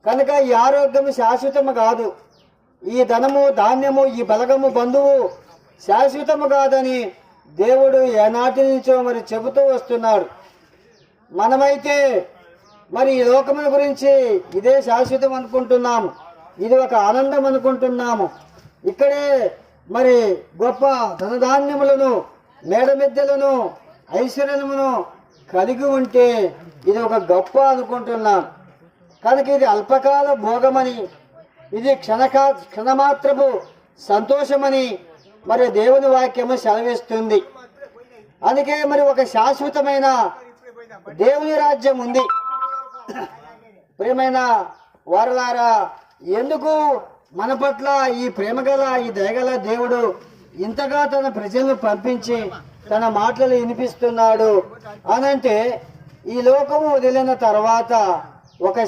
కనుక ఈ ఆరోగ్యము శాశ్వతము కాదు, ఈ ధనము ధాన్యము ఈ బలగము బంధువు శాశ్వతము కాదని దేవుడు ఏనాటి నుంచో మరి చెబుతూ వస్తున్నాడు. మనమైతే మరి ఈ లోకముల గురించి ఇదే శాశ్వతం అనుకుంటున్నాము, ఇది ఒక ఆనందం అనుకుంటున్నాము. ఇక్కడే మరి గొప్ప ధనధాన్యములను మేడమిద్దెలను ఐశ్వర్యమును కలిగి ఉంటే ఇది ఒక గొప్ప అనుకుంటున్నాం. కనుక ఇది అల్పకాల భోగమని, ఇది క్షణమాత్రపు సంతోషమని మరి దేవుని వాక్యము సెలవిస్తుంది. అందుకే మరి ఒక శాశ్వతమైన దేవుని రాజ్యం ఉంది. ప్రియమైన వారలారా, ఎందుకు మన పట్ల ఈ ప్రేమగల ఈ దయగల దేవుడు ఇంతగా తన ప్రజలను పంపించి తన మాటలు వినిపిస్తున్నాడు అనంటే, ఈ లోకము వదిలిన తర్వాత ఒక